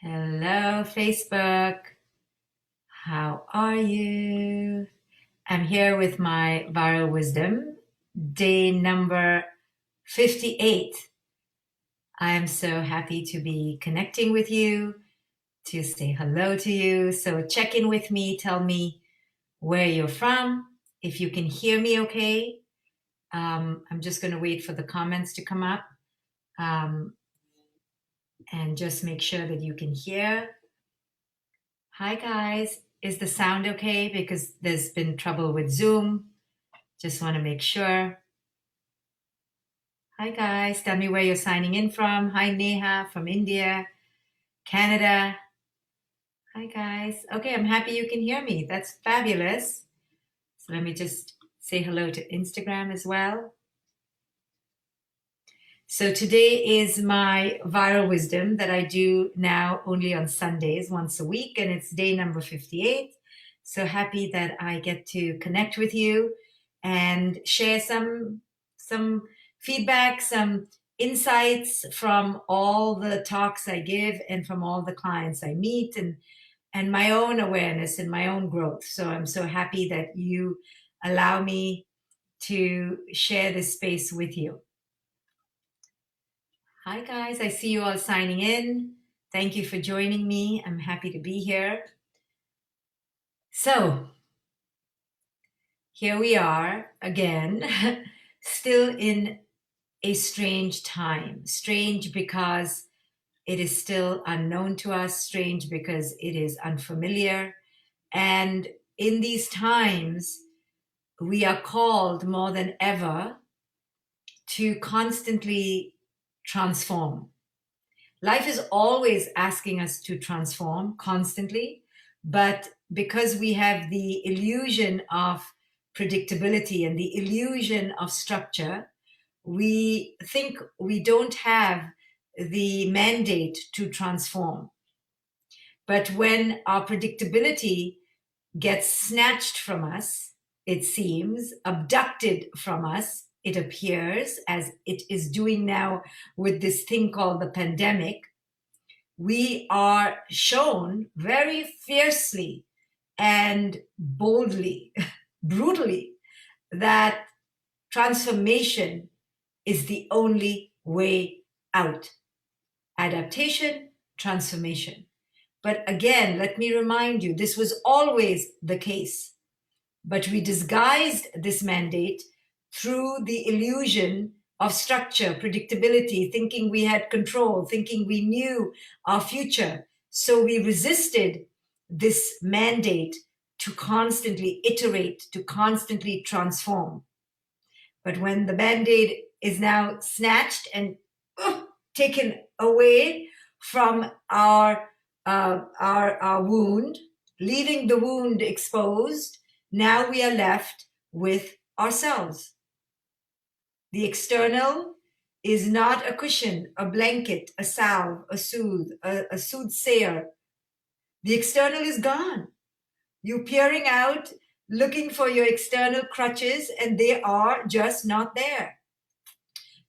Hello, Facebook. How are you? I'm here with my viral wisdom, day number 58. I am so happy to be connecting with you, to say hello to you. So check in with me, tell me where you're from, if you can hear me okay. I'm just going to wait for the comments to come up um, and just make sure that you can hear. Hi, guys. Is the sound okay? Because there's been trouble with Zoom. Just want to make sure. Hi, guys. Tell me where you're signing in from. Hi, Neha from India, Canada. Hi, guys. Okay, I'm happy you can hear me. That's fabulous. So let me just say hello to Instagram as well. So today is my viral wisdom that I do now only on Sundays, once a week, and it's day number 58. So happy that I get to connect with you and share some feedback, some insights from all the talks I give and from all the clients I meet and my own awareness and my own growth. So I'm so happy that you allow me to share this space with you. Hi, guys. I see you all signing in. Thank you for joining me. I'm happy to be here. So, here we are again, still in a strange time. Strange because it is still unknown to us, strange because it is unfamiliar. And in these times, we are called more than ever to constantly transform. Life is always asking us to transform constantly, but because we have the illusion of predictability and the illusion of structure, we think we don't have the mandate to transform. But when our predictability gets snatched from us, it seems, abducted from us, it appears, as it is doing now with this thing called the pandemic, we are shown very fiercely and boldly, brutally, that transformation is the only way out. Adaptation, transformation. But again, let me remind you, this was always the case. But we disguised this mandate through the illusion of structure, predictability, thinking we had control, thinking we knew our future. So we resisted this mandate to constantly iterate, to constantly transform. But when the mandate is now snatched and taken away from our wound, leaving the wound exposed, now we are left with ourselves. The external is not a cushion, a blanket, a salve, a soothsayer. The external is gone. You're peering out, looking for your external crutches, and they are just not there.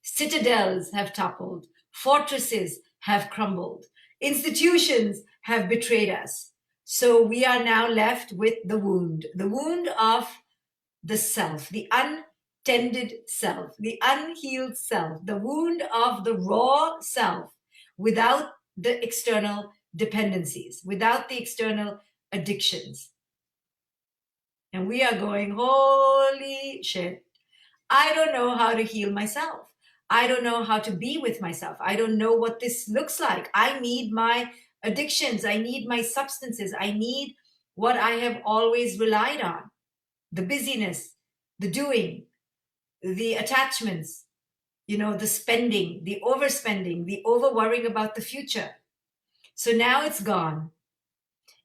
Citadels have toppled, fortresses have crumbled, institutions have betrayed us. So we are now left with the wound of the self, the untended self, the unhealed self, the wound of the raw self without the external dependencies, without the external addictions. And we are going, holy shit, I don't know how to heal myself. I don't know how to be with myself. I don't know what this looks like. I need my addictions. I need my substances. I need what I have always relied on, the busyness, the doing, the attachments, the spending, the overspending, the over worrying about the future. So now it's gone.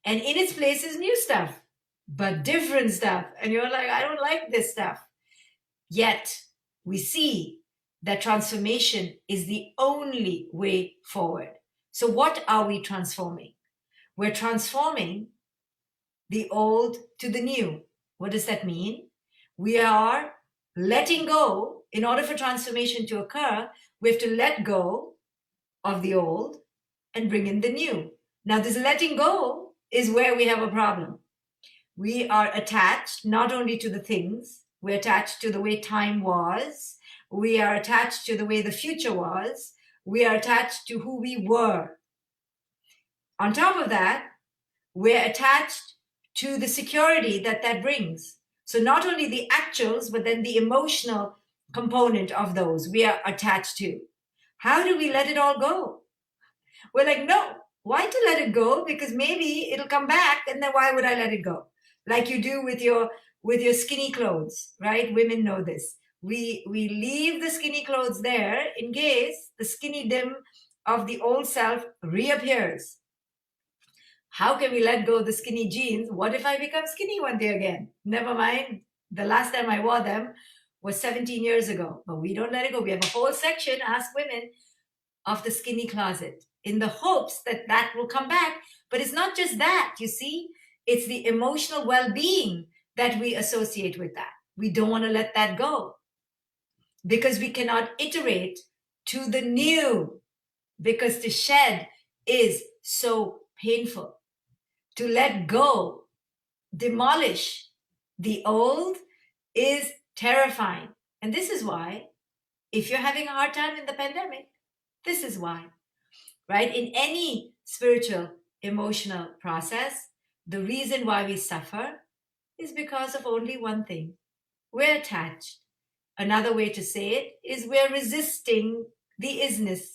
And in its place is new stuff, but different stuff. And you're like, I don't like this stuff. Yet we see that transformation is the only way forward. So what are we transforming? We're transforming the old to the new. What does that mean? We are letting go. In order for transformation to occur, we have to let go of the old and bring in the new. Now, this letting go is where we have a problem. We are attached not only to the things, we're attached to the way time was, we are attached to the way the future was, we are attached to who we were. On top of that, we're attached to the security that that brings. So not only the actuals, but then the emotional component of those we are attached to. How do we let it all go? We're like, no, why to let it go? Because maybe it'll come back, and then why would I let it go? Like you do with your skinny clothes, right? Women know this. We leave the skinny clothes there in case the skinny dim of the old self reappears. How can we let go of the skinny jeans? What if I become skinny one day again? Never mind. The last time I wore them was 17 years ago, but we don't let it go. We have a whole section, Ask Women, of the skinny closet in the hopes that that will come back. But it's not just that, you see, it's the emotional well-being that we associate with that. We don't want to let that go because we cannot iterate to the new, because to shed is so painful. To let go, demolish the old is terrifying. And this is why, if you're having a hard time in the pandemic, this is why, right? In any spiritual, emotional process, the reason why we suffer is because of only one thing. We're attached. Another way to say it is we're resisting the isness.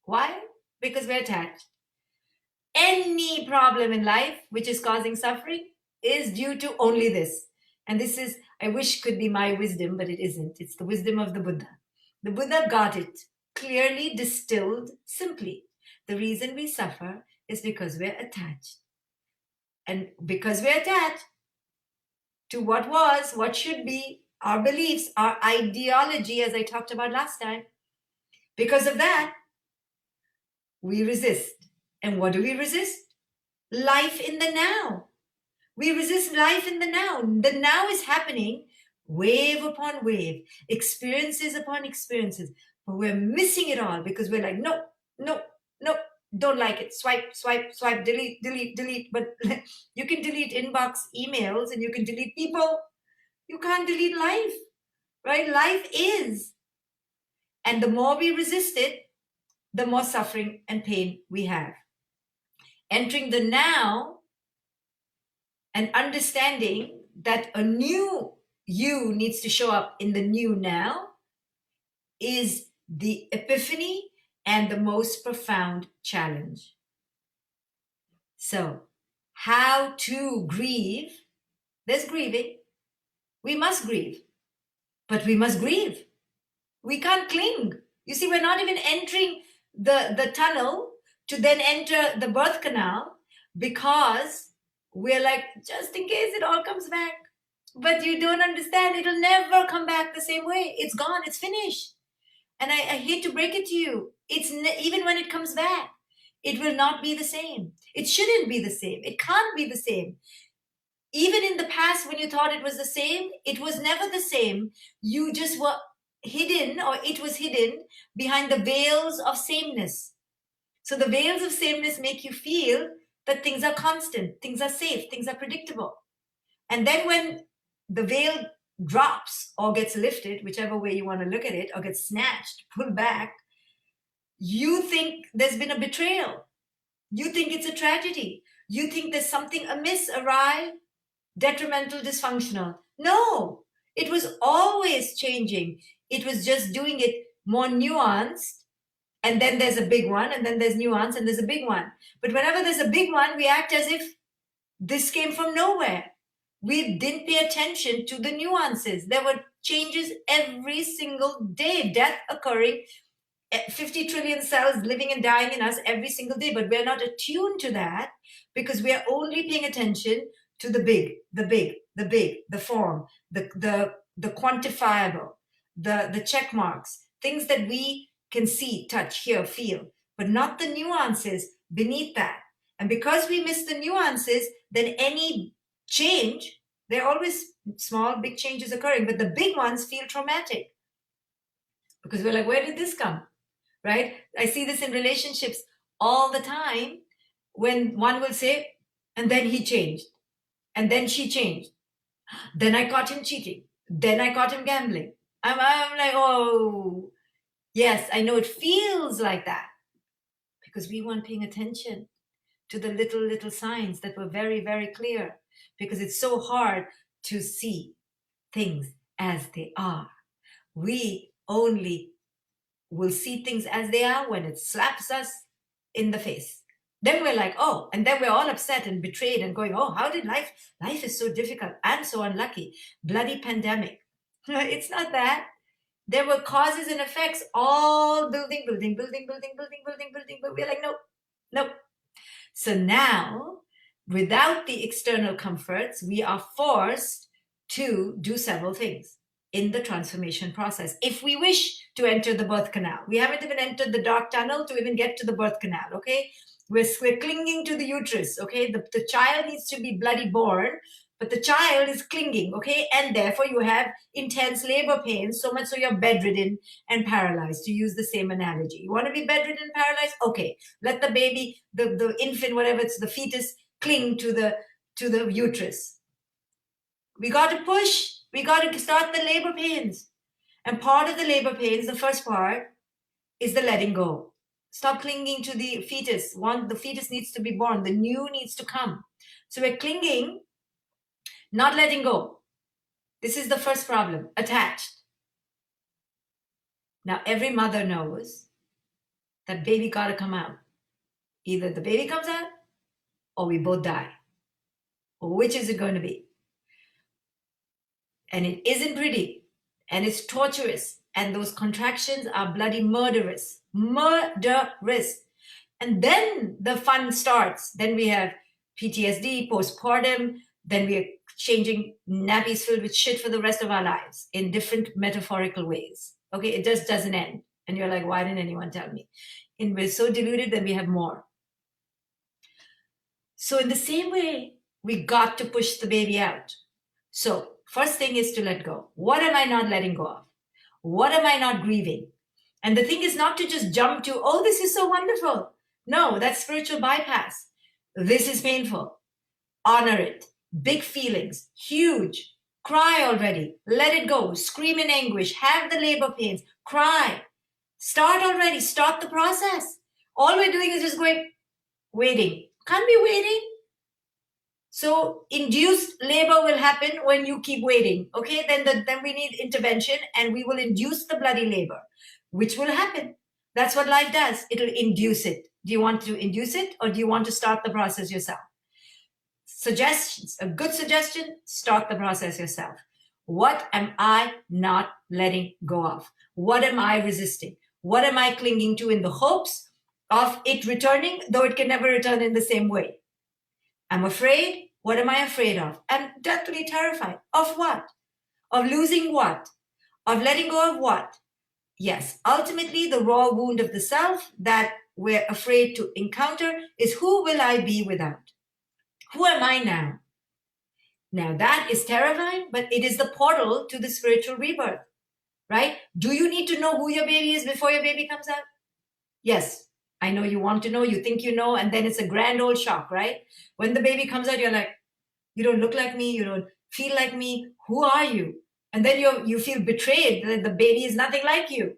Why? Because we're attached. Any problem in life which is causing suffering is due to only this. And this is, I wish could be my wisdom, but it isn't. It's the wisdom of the Buddha. The Buddha got it clearly distilled simply. The reason we suffer is because we're attached. And because we're attached to what was, what should be, our beliefs, our ideology, as I talked about last time, because of that, we resist. And what do we resist? Life in the now. We resist life in the now. The now is happening wave upon wave, experiences upon experiences. But we're missing it all because we're like, no, no, no, don't like it. Swipe, swipe, swipe, delete, delete, delete. But you can delete inbox emails and you can delete people. You can't delete life, right? Life is. And the more we resist it, the more suffering and pain we have. Entering the now and understanding that a new you needs to show up in the new now is the epiphany and the most profound challenge. So, how to grieve? There's grieving. We must grieve, but we must grieve. We can't cling. You see, we're not even entering the tunnel to then enter the birth canal because we're like, just in case it all comes back. But you don't understand, it'll never come back the same way. It's gone, it's finished. And I hate to break it to you, even when it comes back, it will not be the same. It shouldn't be the same. It can't be the same. Even in the past, when you thought it was the same, it was never the same. You just were hidden, or it was hidden behind the veils of sameness. So the veils of sameness make you feel that things are constant, things are safe, things are predictable. And then when the veil drops or gets lifted, whichever way you want to look at it, or gets snatched, pulled back, you think there's been a betrayal. You think it's a tragedy. You think there's something amiss, awry, detrimental, dysfunctional. No, it was always changing. It was just doing it more nuanced. And then there's a big one, and then there's nuance, and there's a big one. But whenever there's a big one, we act as if this came from nowhere. We didn't pay attention to the nuances. There were changes every single day, death occurring, 50 trillion cells living and dying in us every single day. But we're not attuned to that because we're only paying attention to the big, the big, the big, the form, the quantifiable, the check marks, things that we can see, touch, hear, feel, but not the nuances beneath that. And because we miss the nuances, then any change, there are always small, big changes occurring, but the big ones feel traumatic because we're like, where did this come? Right? I see this in relationships all the time. when one will say, and then he changed, and then she changed, then I caught him cheating, then I caught him gambling. I'm like, oh, yes, I know it feels like that because we weren't paying attention to the little signs that were very, very clear, because it's so hard to see things as they are. We only will see things as they are when it slaps us in the face. Then we're like, oh, and then we're all upset and betrayed and going, oh, how did life is so difficult. I'm so unlucky. Bloody pandemic. It's not that. There were causes and effects all building. But we're like, no. So now, without the external comforts, we are forced to do several things in the transformation process. If we wish to enter the birth canal, we haven't even entered the dark tunnel to even get to the birth canal, okay? We're clinging to the uterus, okay? The child needs to be bloody born, but the child is clinging, okay? And therefore you have intense labor pains, so much so you're bedridden and paralyzed, to use the same analogy. You want to be bedridden and paralyzed? Okay, let the baby, the infant, whatever it's, the fetus, cling to the uterus. We got to push. We got to start the labor pains. And part of the labor pains, the first part, is the letting go. Stop clinging to the fetus. The fetus needs to be born. The new needs to come. So we're clinging, not letting go. This is the first problem, attached. Now, every mother knows that baby got to come out. Either the baby comes out or we both die. Which is it going to be? And it isn't pretty, and it's torturous, and those contractions are bloody murderous. And then the fun starts. Then we have PTSD, postpartum, then we are changing nappies filled with shit for the rest of our lives in different metaphorical ways. Okay, it just doesn't end. And you're like, why didn't anyone tell me? And we're so deluded that we have more. So in the same way, we got to push the baby out. So first thing is to let go. What am I not letting go of? What am I not grieving? And the thing is not to just jump to, oh, this is so wonderful. No, that's spiritual bypass. This is painful. Honor it. Big feelings, huge. Cry already. Let it go. Scream in anguish. Have the labor pains. Cry. Start already. Start the process. All we're doing is just going, waiting. Can't be waiting. So induced labor will happen when you keep waiting. Okay, then we need intervention, and we will induce the bloody labor, which will happen. That's what life does. It'll induce it. Do you want to induce it, or do you want to start the process yourself? Suggestions. A good suggestion, start the process yourself. What am I not letting go of? What am I resisting? What am I clinging to in the hopes of it returning, though it can never return in the same way? I'm afraid. What am I afraid of? I'm deathly terrified. Of what? Of losing what? Of letting go of what? Yes, ultimately, the raw wound of the self that we're afraid to encounter is, who will I be without? Who am I now? Now, that is terrifying, but it is the portal to the spiritual rebirth, right? Do you need to know who your baby is before your baby comes out? Yes. I know you want to know, you think you know, and then it's a grand old shock, right? When the baby comes out, you're like, you don't look like me, you don't feel like me, who are you? And then you feel betrayed that the baby is nothing like you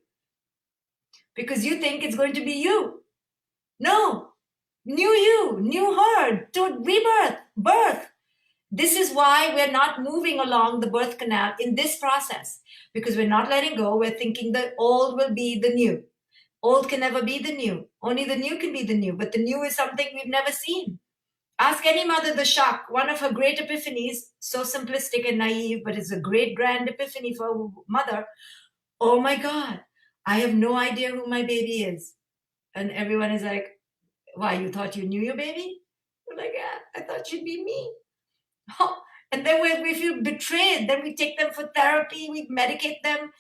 because you think it's going to be you. No, new you, new her, to rebirth, birth. This is why we're not moving along the birth canal in this process, because we're not letting go. We're thinking the old will be the new. Old can never be the new. Only the new can be the new. But the new is something we've never seen. Ask any mother the shock. One of her great epiphanies, so simplistic and naive, but it's a great grand epiphany for a mother. Oh my God, I have no idea who my baby is. And everyone is like, why, you thought you knew your baby? We're like, yeah, I thought she'd be me. Oh, and then we feel betrayed. Then we take them for therapy. We medicate them.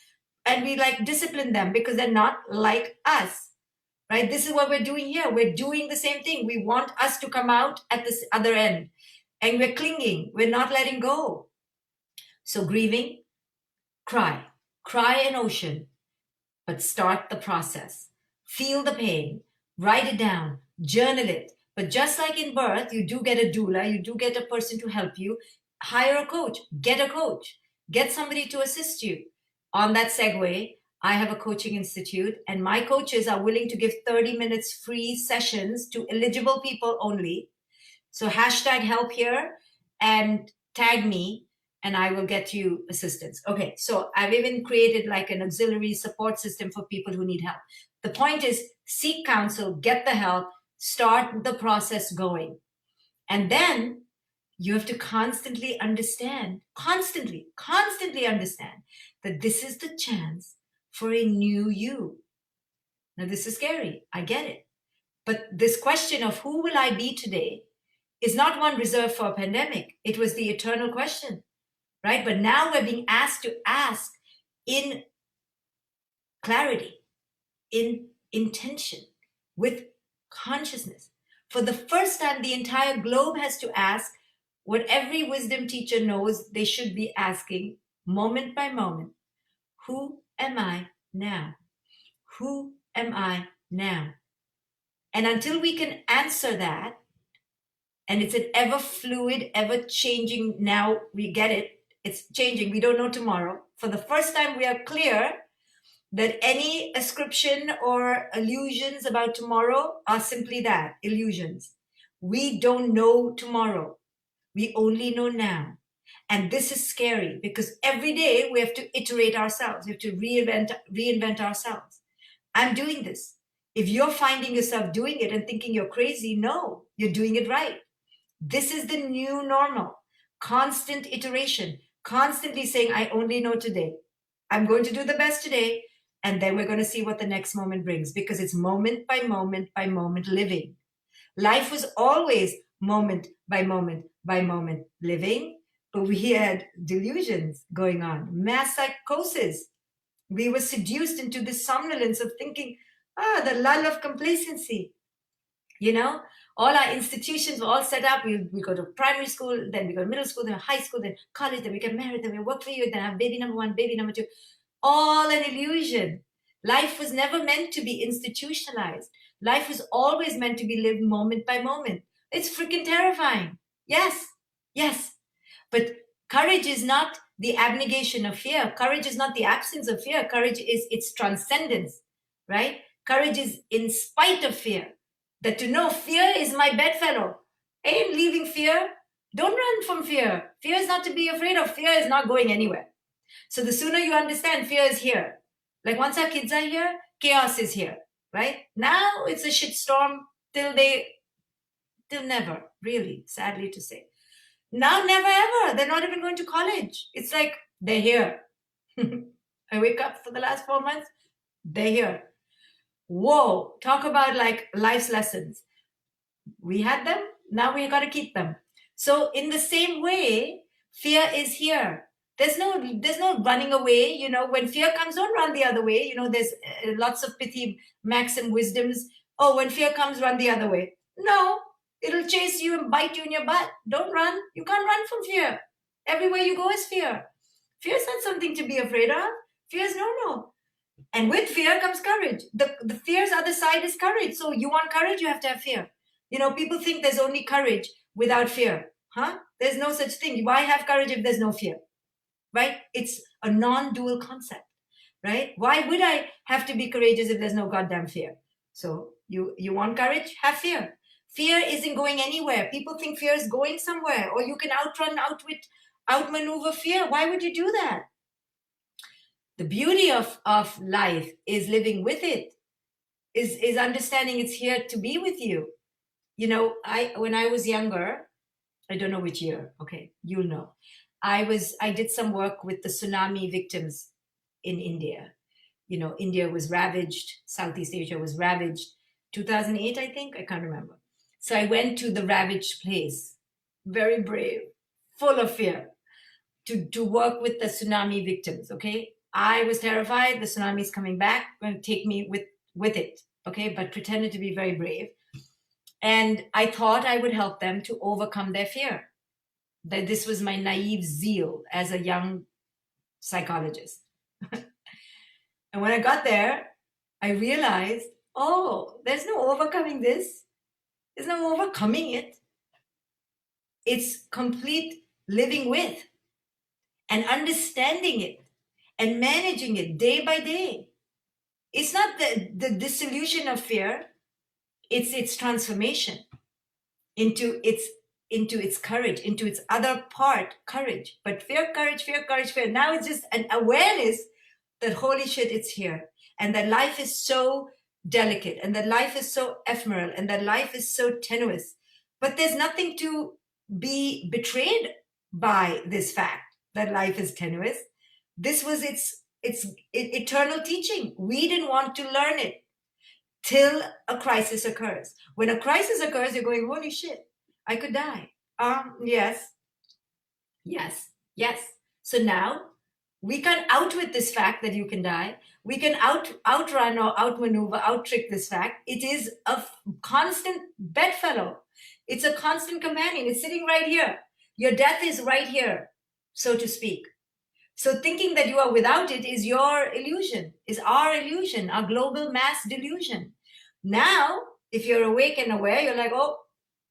And we like discipline them because they're not like us, right? This is what we're doing here. We're doing the same thing. We want us to come out at this other end, and we're clinging. We're not letting go. So grieving, cry an ocean, but start the process. Feel the pain, write it down, journal it, But just like in birth, you do get a doula, you do get a person to help you. Hire a coach, get somebody to assist you. On that segue, I have a coaching institute, and my coaches are willing to give 30 minutes free sessions to eligible people only. So hashtag help here and tag me, and I will get you assistance. Okay, so I've even created like an auxiliary support system for people who need help. The point is, seek counsel, get the help, start the process going. And then you have to constantly understand, constantly understand that this is the chance for a new you. Now, this is scary. I get it. But this question of who will I be today is not one reserved for a pandemic. It was the eternal question, right? But now we're being asked to ask in clarity, in intention, with consciousness. For the first time, the entire globe has to ask what every wisdom teacher knows they should be asking moment by moment. Who am I now? Who am I now? And until we can answer that, and it's an ever fluid, ever changing, now we get it, it's changing, we don't know tomorrow. For the first time, we are clear that any ascription or illusions about tomorrow are simply that, illusions. We don't know tomorrow. We only know now. And this is scary because every day we have to iterate ourselves. We have to reinvent ourselves. I'm doing this. If you're finding yourself doing it and thinking you're crazy, no, you're doing it right. This is the new normal. Constant iteration, constantly saying, I only know today. I'm going to do the best today. And then we're going to see what the next moment brings, because it's moment by moment by moment living. Life was always moment by moment by moment living, but we had delusions going on, mass psychosis. We were seduced into this somnolence of thinking, the lull of complacency. You know, all our institutions were all set up. We go to primary school, then we go to middle school, then high school, then college, then we get married, then we work for you, then have baby number one, baby number two. All an illusion. Life was never meant to be institutionalized. Life was always meant to be lived moment by moment. It's freaking terrifying. Yes, yes. But courage is not the abnegation of fear. Courage is not the absence of fear. Courage is its transcendence, right? Courage is in spite of fear. That to know fear is my bedfellow. I ain't leaving fear. Don't run from fear. Fear is not to be afraid of. Fear is not going anywhere. So the sooner you understand, fear is here. Like once our kids are here, chaos is here, right? Now it's a shitstorm till never, really, sadly to say. Now, never ever. They're not even going to college. It's like they're here. I wake up for the last 4 months, they're here. Whoa, talk about like life's lessons. We had them, now we got to keep them. So in the same way, fear is here. There's no running away. You know, when fear comes, don't run the other way. You know, there's lots of pithy maxim wisdoms. Oh, when fear comes, run the other way. No, it'll chase you and bite you in your butt. Don't run. You can't run from fear. Everywhere you go is fear. Fear is not something to be afraid of. Fear is no. And with fear comes courage. The fear's other side is courage. So you want courage, you have to have fear. You know, people think there's only courage without fear. Huh? There's no such thing. Why have courage if there's no fear? Right? It's a non-dual concept, right? Why would I have to be courageous if there's no goddamn fear? So you want courage? Have fear. Fear isn't going anywhere. People think fear is going somewhere, or you can outrun, outmaneuver fear. Why would you do that? The beauty of life is living with it, is understanding it's here to be with you. You know, when I was younger, I don't know which year, okay, you'll know. I did some work with the tsunami victims in India. You know, India was ravaged, Southeast Asia was ravaged, 2008, I think, I can't remember. So I went to the ravaged place, very brave, full of fear, to work with the tsunami victims, okay? I was terrified, the tsunami is coming back, going to take me with it, okay? But pretended to be very brave. And I thought I would help them to overcome their fear. That this was my naive zeal as a young psychologist. And when I got there, I realized, oh, there's no overcoming this. There's no overcoming it. It's complete living with and understanding it and managing it day by day. It's not the dissolution of fear, it's its transformation into its courage, into its other part, courage. But fear, courage, fear, courage, fear. Now it's just an awareness that holy shit, it's here. And that life is so delicate, and that life is so ephemeral, and that life is so tenuous. But there's nothing to be betrayed by this fact that life is tenuous. This was its eternal teaching. We didn't want to learn it till a crisis occurs. When a crisis occurs, you're going, holy shit, I could die. Yes, yes, yes. So now we can outwit this fact that you can die. We can outrun or outmaneuver, outtrick this fact. It is a constant bedfellow. It's a constant companion. It's sitting right here. Your death is right here, so to speak. So thinking that you are without it is your illusion, is our illusion, our global mass delusion. Now, if you're awake and aware, you're like, oh,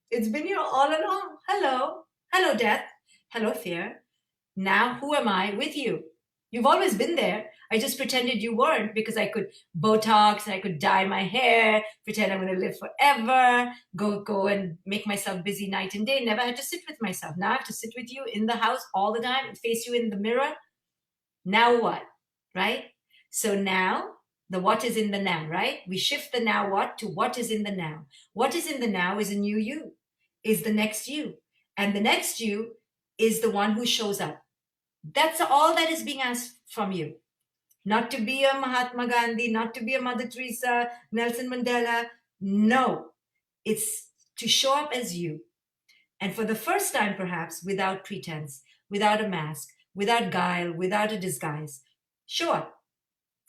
it's been here all along. Hello. Hello, death. Hello, fear. Now, who am I with you? You've always been there. I just pretended you weren't because I could Botox, I could dye my hair, pretend I'm going to live forever, go and make myself busy night and day. Never had to sit with myself. Now I have to sit with you in the house all the time, face you in the mirror. Now what? Right? So now the what is in the now, right? We shift the now what to what is in the now. What is in the now is a new you, is the next you. And the next you is the one who shows up. That's all that is being asked from you. Not to be a Mahatma Gandhi, not to be a Mother Teresa, Nelson Mandela. No, it's to show up as you. And for the first time, perhaps, without pretense, without a mask, without guile, without a disguise. Show up,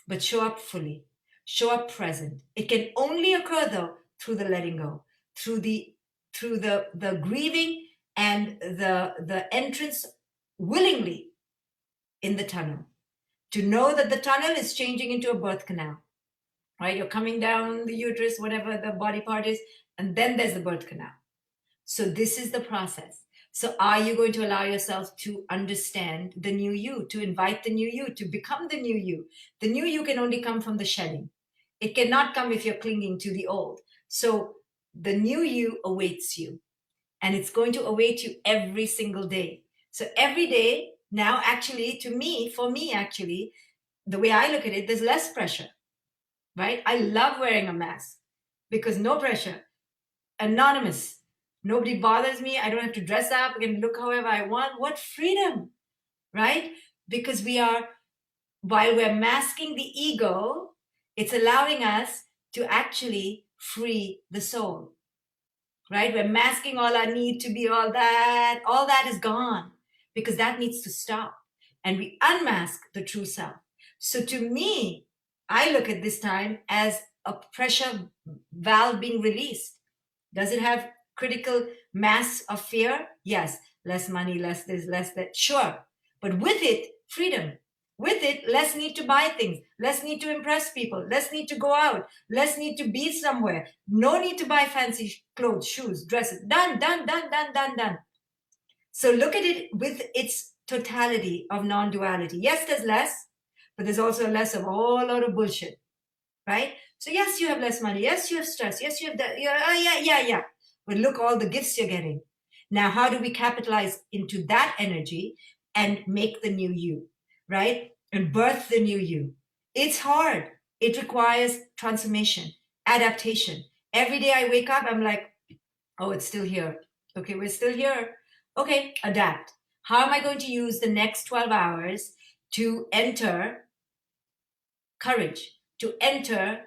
but show up fully. Show up present. It can only occur, though, through the letting go, through the grieving and the entrance willingly in the tunnel. To know that the tunnel is changing into a birth canal, right? You're coming down the uterus, whatever the body part is, and then there's the birth canal. So this is the process. So are you going to allow yourself to understand the new you, to invite the new you, to become the new you? The new you can only come from the shedding. It cannot come if you're clinging to the old. So the new you awaits you, and it's going to await you every single day. So every day now, actually, for me, actually, the way I look at it, there's less pressure, right? I love wearing a mask because no pressure, anonymous. Nobody bothers me. I don't have to dress up. I can look however I want. What freedom, right? Because while we're masking the ego, it's allowing us to actually free the soul, right? We're masking all our need to be all that. All that is gone because that needs to stop. And we unmask the true self. So to me, I look at this time as a pressure valve being released. Does it have critical mass of fear? Yes. Less money, less this, less that. Sure. But with it, freedom. With it, less need to buy things, less need to impress people, less need to go out, less need to be somewhere. No need to buy fancy clothes, shoes, dresses. Done, done, done, done, done, done. So look at it with its totality of non-duality. Yes, there's less, but there's also less of a whole lot of bullshit, right? So yes, you have less money. Yes, you have stress. Yes, you have that. Yeah. But look, all the gifts you're getting. Now, how do we capitalize into that energy and make the new you, right? And birth the new you. It's hard. It requires transformation, adaptation. Every day I wake up, I'm like, oh, it's still here. Okay, we're still here. Okay, adapt. How am I going to use the next 12 hours to enter courage, to enter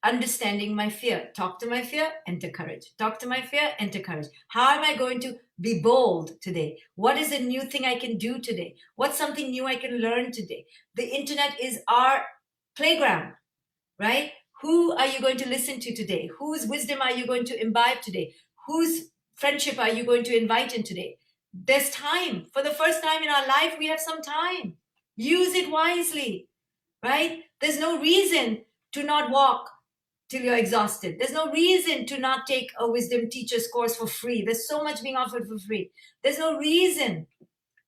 understanding my fear? Talk to my fear, enter courage. Talk to my fear, enter courage. How am I going to be bold today? What is a new thing I can do today? What's something new I can learn today? The internet is our playground, right? Who are you going to listen to today? Whose wisdom are you going to imbibe today? Whose friendship are you going to invite in today? There's time. For the first time in our life, we have some time. Use it wisely, right? There's no reason to not walk. till you're exhausted. There's no reason to not take a wisdom teacher's course for free. There's so much being offered for free. There's no reason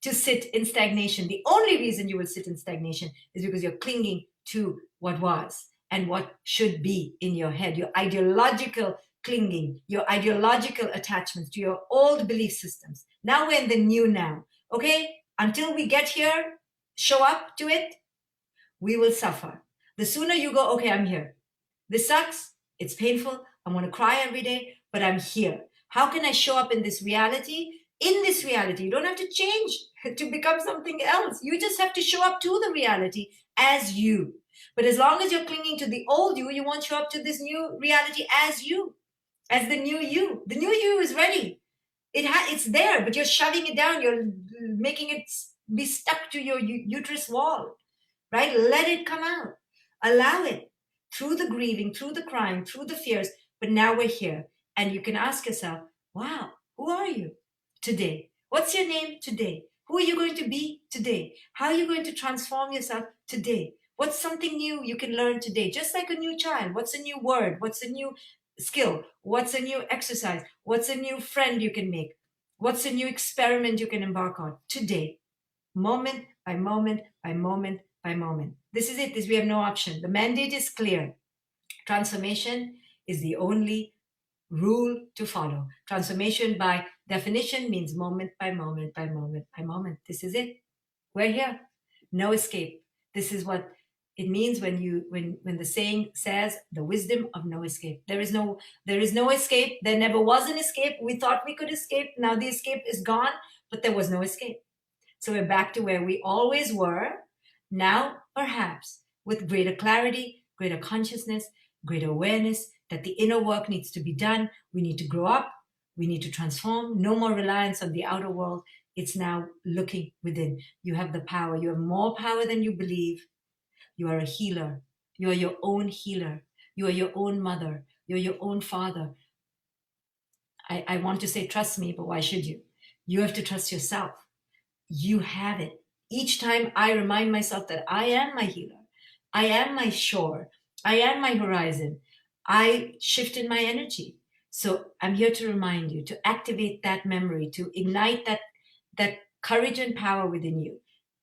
to sit in stagnation. The only reason you will sit in stagnation is because you're clinging to what was and what should be in your head, your ideological clinging, your ideological attachments to your old belief systems. Now we're in the new now. Okay? Until we get here, show up to it, we will suffer. The sooner you go, okay, I'm here. This sucks. It's painful. I'm going to cry every day, but I'm here. How can I show up in this reality? In this reality, you don't have to change to become something else. You just have to show up to the reality as you. But as long as you're clinging to the old you, you won't show up to this new reality as you, as the new you. The new you is ready. It's there, but you're shoving it down. You're making it be stuck to your uterus wall, right? Let it come out. Allow it through the grieving, through the crying, through the fears. But now we're here. And you can ask yourself, wow, who are you today? What's your name today? Who are you going to be today? How are you going to transform yourself today? What's something new you can learn today? Just like a new child. What's a new word? What's a new skill? What's a new exercise? What's a new friend you can make? What's a new experiment you can embark on today? Moment by moment by moment by moment. This is it. We have no option. The mandate is clear. Transformation is the only rule to follow. Transformation by definition means moment by moment by moment by moment. This is it. We're here. No escape. This is what it means when the saying says the wisdom of no escape. There is no escape. There never was an escape. We thought we could escape. Now the escape is gone, but there was no escape. So we're back to where we always were. Now, perhaps with greater clarity, greater consciousness, greater awareness that the inner work needs to be done. We need to grow up. We need to transform. No more reliance on the outer world. It's now looking within. You have the power. You have more power than you believe. You are a healer. You are your own healer. You are your own mother. You're your own father. I want to say trust me, but why should you? You have to trust yourself. You have it. Each time I remind myself that I am my healer. I am my shore. I am my horizon. I shift in my energy. So I'm here to remind you, to activate that memory, to ignite that courage and power within you.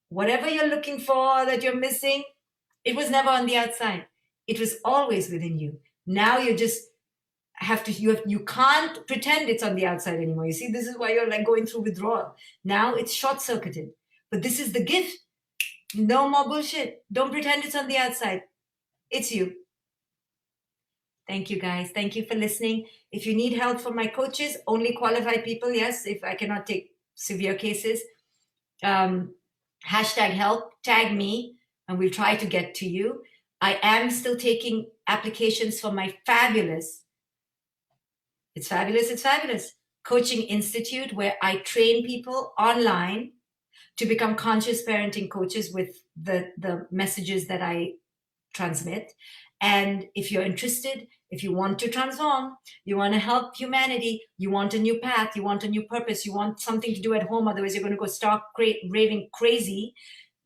Whatever you're looking for that you're missing, it was never on the outside. It was always within you. Now you just you can't pretend it's on the outside anymore. You see, this is why you're like going through withdrawal. Now it's short-circuited. But this is the gift. No more bullshit. Don't pretend it's on the outside. It's you. Thank you, guys. Thank you for listening. If you need help from my coaches, only qualified people, yes, if I cannot take severe cases, #help, tag me, and we'll try to get to you. I am still taking applications for my fabulous coaching institute, where I train people online to become conscious parenting coaches with the messages that I transmit. And if you're interested, if you want to transform, you want to help humanity, you want a new path, you want a new purpose, you want something to do at home, otherwise you're going to go start raving crazy,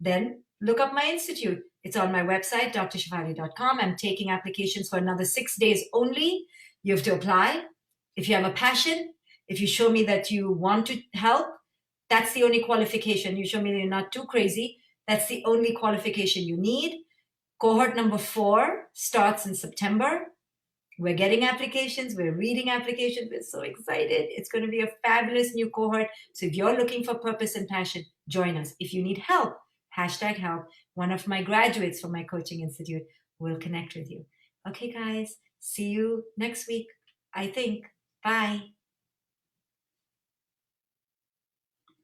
then look up my institute. It's on my website, drshefali.com. I'm taking applications for another 6 days only. You have to apply. If you have a passion, if you show me that you want to help, that's the only qualification. You show me that you're not too crazy. That's the only qualification you need. Cohort number 4 starts in September. We're getting applications. We're reading applications. We're so excited. It's going to be a fabulous new cohort. So if you're looking for purpose and passion, join us. If you need help, #help, one of my graduates from my coaching institute will connect with you. Okay, guys, see you next week, I think. Bye.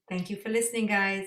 Thank you for listening, guys.